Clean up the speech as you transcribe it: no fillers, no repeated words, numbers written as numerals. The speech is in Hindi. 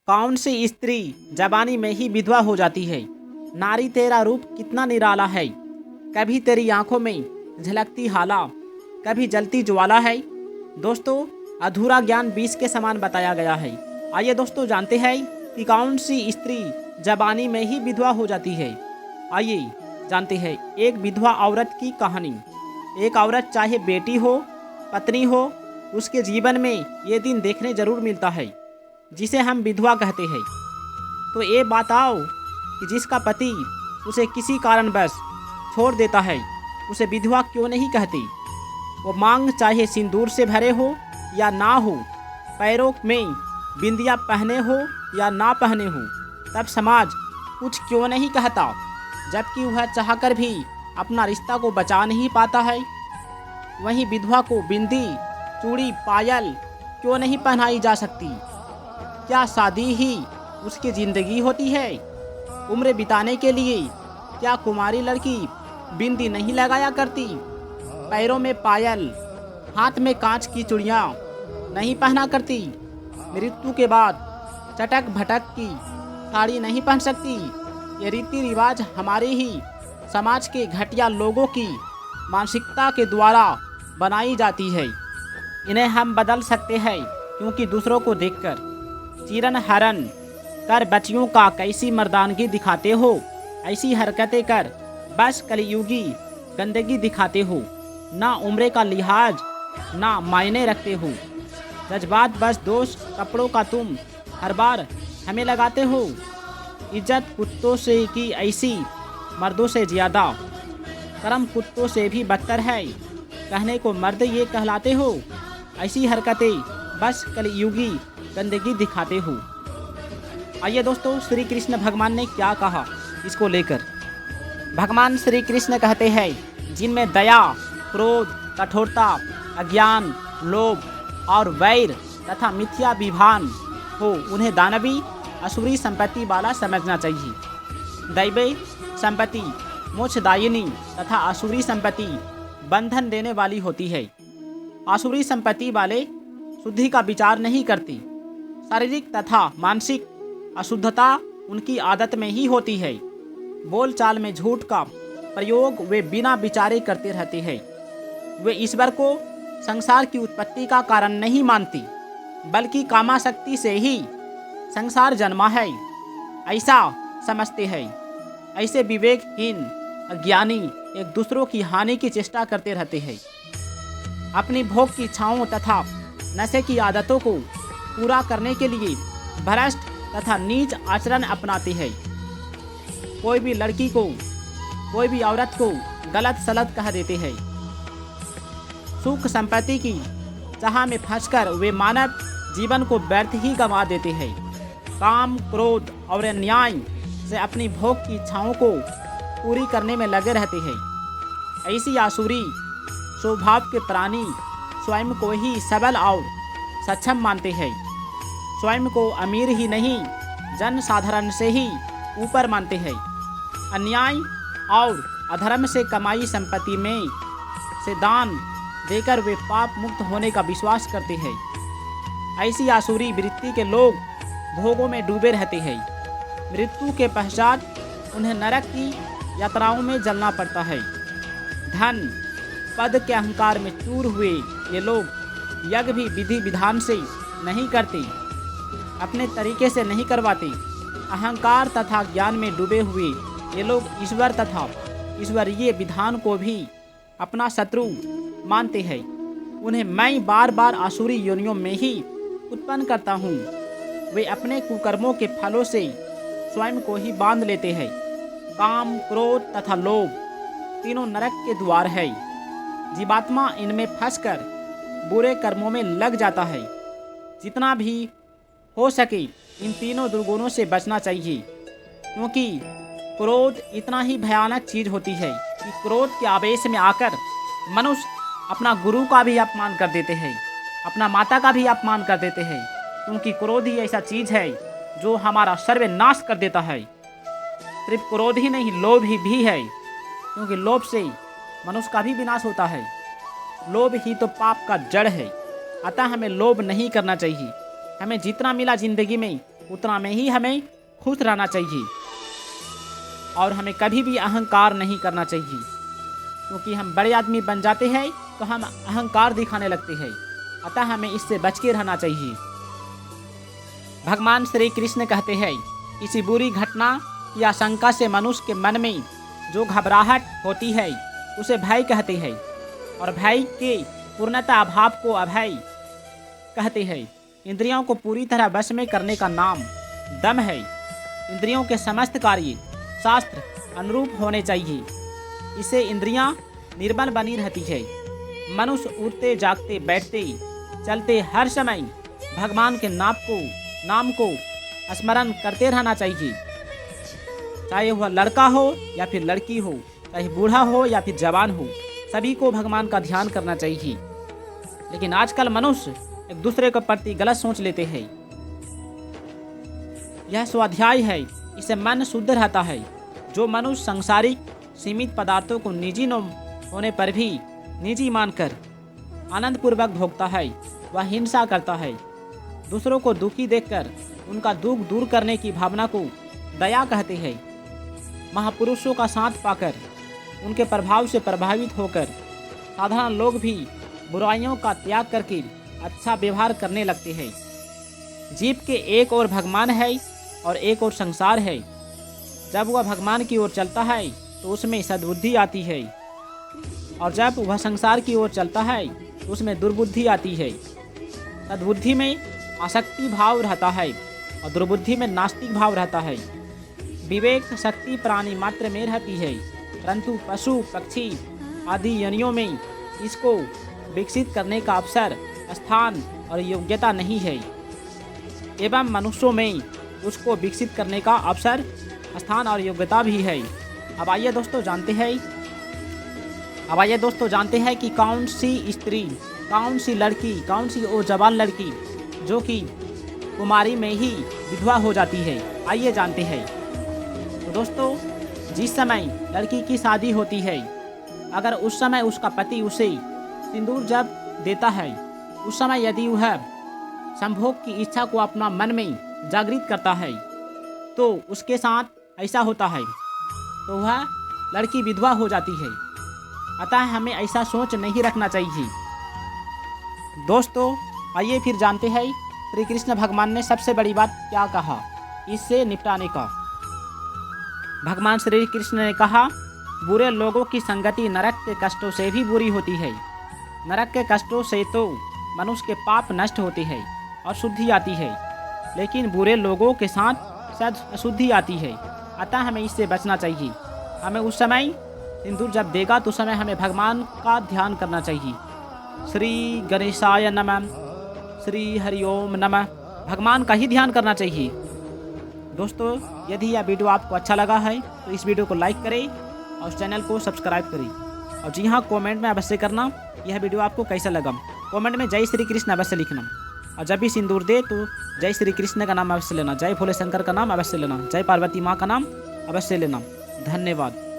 कौन सी स्त्री जवानी में ही विधवा हो जाती है। नारी तेरा रूप कितना निराला है। कभी तेरी आंखों में झलकती हाला, कभी जलती ज्वाला है। दोस्तों, अधूरा ज्ञान 20 के समान बताया गया है। आइए दोस्तों जानते हैं कि कौन सी स्त्री जवानी में ही विधवा हो जाती है। आइए जानते हैं एक विधवा औरत की कहानी। एक औरत चाहे बेटी हो, पत्नी हो, उसके जीवन में ये दिन देखने जरूर मिलता है जिसे हम विधवा कहते हैं। तो ये बताओ कि जिसका पति उसे किसी कारणवश छोड़ देता है, उसे विधवा क्यों नहीं कहती। वो मांग चाहे सिंदूर से भरे हो या ना हो, पैरों में बिंदिया पहने हो या ना पहने हो, तब समाज कुछ क्यों नहीं कहता, जबकि वह चाहकर भी अपना रिश्ता को बचा नहीं पाता है। वहीं विधवा को बिंदी, चूड़ी, पायल क्यों नहीं पहनाई जा सकती। क्या शादी ही उसकी ज़िंदगी होती है। उम्र बिताने के लिए क्या कुमारी लड़की बिंदी नहीं लगाया करती, पैरों में पायल, हाथ में कांच की चूड़ियाँ नहीं पहना करती, मृत्यु के बाद चटक भटक की साड़ी नहीं पहन सकती। ये रीति रिवाज हमारे ही समाज के घटिया लोगों की मानसिकता के द्वारा बनाई जाती है। इन्हें हम बदल सकते हैं, क्योंकि दूसरों को देखकर चीरन हरण कर बच्चियों का कैसी मर्दानगी दिखाते हो, ऐसी हरकतें कर बस कलयुगी गंदगी दिखाते हो। ना उम्र का लिहाज ना मायने रखते हो, जज्बात बस दोष कपड़ों का तुम हर बार हमें लगाते हो। इज्जत कुत्तों से की ऐसी मर्दों से ज़्यादा, कर्म कुत्तों से भी बदतर है, कहने को मर्द ये कहलाते हो। ऐसी हरकतें बस कलयुगी गंदगी दिखाते हो। आइए दोस्तों, श्री कृष्ण भगवान ने क्या कहा इसको लेकर। भगवान श्री कृष्ण कहते हैं, जिनमें दया, क्रोध, कठोरता, अज्ञान, लोभ और वैर तथा मिथ्याभिमान हो, उन्हें दानवी असुरी संपत्ति वाला समझना चाहिए। दैवी संपत्ति मोक्षदायिनी तथा असुरी संपत्ति बंधन देने वाली होती है। असुरी संपत्ति वाले शुद्धि का विचार नहीं करती। शारीरिक तथा मानसिक अशुद्धता उनकी आदत में ही होती है। बोलचाल में झूठ का प्रयोग वे बिना विचारे करते रहते हैं। वे ईश्वर को संसार की उत्पत्ति का कारण नहीं मानती, बल्कि कामाशक्ति से ही संसार जन्मा है, ऐसा समझते हैं। ऐसे विवेकहीन अज्ञानी एक दूसरों की हानि की चेष्टा करते रहते हैं। अपनी भोग की इच्छाओं तथा नशे की आदतों को पूरा करने के लिए भ्रष्ट तथा नीच आचरण अपनाते हैं। कोई भी लड़की को, कोई भी औरत को गलत सलत कह देते हैं। सुख संपत्ति की चाह में फंसकर वे मानव जीवन को व्यर्थ ही गंवा देते हैं। काम, क्रोध और अन्याय से अपनी भोग की इच्छाओं को पूरी करने में लगे रहते हैं। ऐसी आसुरी स्वभाव के प्राणी स्वयं को ही सबल और सक्षम मानते हैं। स्वयं को अमीर ही नहीं, जन साधारण से ही ऊपर मानते हैं। अन्याय और अधर्म से कमाई संपत्ति में से दान देकर वे पाप मुक्त होने का विश्वास करते हैं। ऐसी आसुरी वृत्ति के लोग भोगों में डूबे रहते हैं। मृत्यु के पश्चात उन्हें नरक की यात्राओं में जलना पड़ता है। धन पद के अहंकार में चूर हुए ये लोग यज्ञ भी विधि विधान से नहीं करते, अपने तरीके से नहीं करवाते। अहंकार तथा ज्ञान में डूबे हुए ये लोग ईश्वर तथा ईश्वरीय विधान को भी अपना शत्रु मानते हैं। उन्हें मैं बार बार आसुरी योनियों में ही उत्पन्न करता हूँ। वे अपने कुकर्मों के फलों से स्वयं को ही बांध लेते हैं। काम, क्रोध तथा लोभ तीनों नरक के द्वार है। जीवात्मा इनमें फंसकर बुरे कर्मों में लग जाता है। जितना भी हो सके इन तीनों दुर्गुणों से बचना चाहिए, क्योंकि क्रोध इतना ही भयानक चीज होती है कि क्रोध के आवेश में आकर मनुष्य अपना गुरु का भी अपमान कर देते हैं, अपना माता का भी अपमान कर देते हैं। क्योंकि क्रोध ही ऐसा चीज है जो हमारा सर्वनाश कर देता है। सिर्फ क्रोध ही नहीं, लोभ भी है, क्योंकि लोभ से मनुष्य का भी विनाश होता है। लोभ ही तो पाप का जड़ है। अतः हमें लोभ नहीं करना चाहिए। हमें जितना मिला जिंदगी में उतना में ही हमें खुश रहना चाहिए और हमें कभी भी अहंकार नहीं करना चाहिए, क्योंकि हम बड़े आदमी बन जाते हैं तो हम अहंकार दिखाने लगते हैं। अतः हमें इससे बच के रहना चाहिए। भगवान श्री कृष्ण कहते हैं, किसी बुरी घटना या आशंका से मनुष्य के मन में जो घबराहट होती है उसे भय कहते हैं, और भय के पूर्णता अभाव को अभय कहते हैं। इंद्रियों को पूरी तरह वश में करने का नाम दम है। इंद्रियों के समस्त कार्य शास्त्र अनुरूप होने चाहिए, इससे इंद्रियां निर्बल बनी रहती है। मनुष्य उठते जागते बैठते चलते हर समय भगवान के नाम को स्मरण करते रहना चाहिए। चाहे वह लड़का हो या फिर लड़की हो, चाहे बूढ़ा हो या फिर जवान हो, सभी को भगवान का ध्यान करना चाहिए। लेकिन आजकल मनुष्य एक दूसरे के प्रति गलत सोच लेते हैं। यह स्वाध्याय है, इससे मन शुद्ध रहता है। जो मनुष्य सांसारिक सीमित पदार्थों को निजी न होने पर भी निजी मानकर आनंद पूर्वक भोगता है, वह हिंसा करता है। दूसरों को दुखी देखकर उनका दुख दूर करने की भावना को दया कहते हैं। महापुरुषों का साथ पाकर उनके प्रभाव से प्रभावित होकर साधारण लोग भी बुराइयों का त्याग करके अच्छा व्यवहार करने लगते हैं। जीव के एक ओर भगवान है और एक ओर संसार है। जब वह भगवान की ओर चलता है तो उसमें सद्बुद्धि आती है, और जब वह संसार की ओर चलता है तो उसमें दुर्बुद्धि आती है। सद्बुद्धि में आसक्ति भाव रहता है और दुर्बुद्धि में नास्तिक भाव रहता है। विवेक शक्ति प्राणी मात्र में रहती है, परंतु पशु पक्षी आदि योनियों में इसको विकसित करने का अवसर, स्थान और योग्यता नहीं है, एवं मनुष्यों में उसको विकसित करने का अवसर, स्थान और योग्यता भी है। अब आइए दोस्तों जानते हैं कि कौन सी स्त्री, कौन सी लड़की, कौन सी वो जवान लड़की जो कि कुमारी में ही विधवा हो जाती है। आइए जानते हैं। तो दोस्तों, जिस समय लड़की की शादी होती है, अगर उस समय उसका पति उसे सिंदूर जब देता है, उस समय यदि वह संभोग की इच्छा को अपना मन में जागृत करता है तो उसके साथ ऐसा होता है तो वह लड़की विधवा हो जाती है। अतः हमें ऐसा सोच नहीं रखना चाहिए। दोस्तों, आइए फिर जानते हैं श्री कृष्ण भगवान ने सबसे बड़ी बात क्या कहा इससे निपटाने का। भगवान श्री कृष्ण ने कहा, बुरे लोगों की संगति नरक के कष्टों से भी बुरी होती है। नरक के कष्टों से तो मनुष्य के पाप नष्ट होते हैं और शुद्धि आती है, लेकिन बुरे लोगों के साथ अशुद्धि आती है। अतः हमें इससे बचना चाहिए। हमें उस समय सिंदूर जब देगा तो उस समय हमें भगवान का ध्यान करना चाहिए। श्री गणेशाय नमः, श्री हरिओम नमः, भगवान का ही ध्यान करना चाहिए। दोस्तों, यदि यह वीडियो आपको अच्छा लगा है तो इस वीडियो को लाइक करें और इस चैनल को सब्सक्राइब करें। और जी हाँ, कमेंट में अवश्य करना यह वीडियो आपको कैसा लगा। कमेंट में जय श्री कृष्ण अवश्य लिखना, और जब भी सिंदूर दे तो जय श्री कृष्ण का नाम अवश्य लेना, जय भोले शंकर का नाम अवश्य लेना, जय पार्वती माँ का नाम अवश्य लेना। धन्यवाद।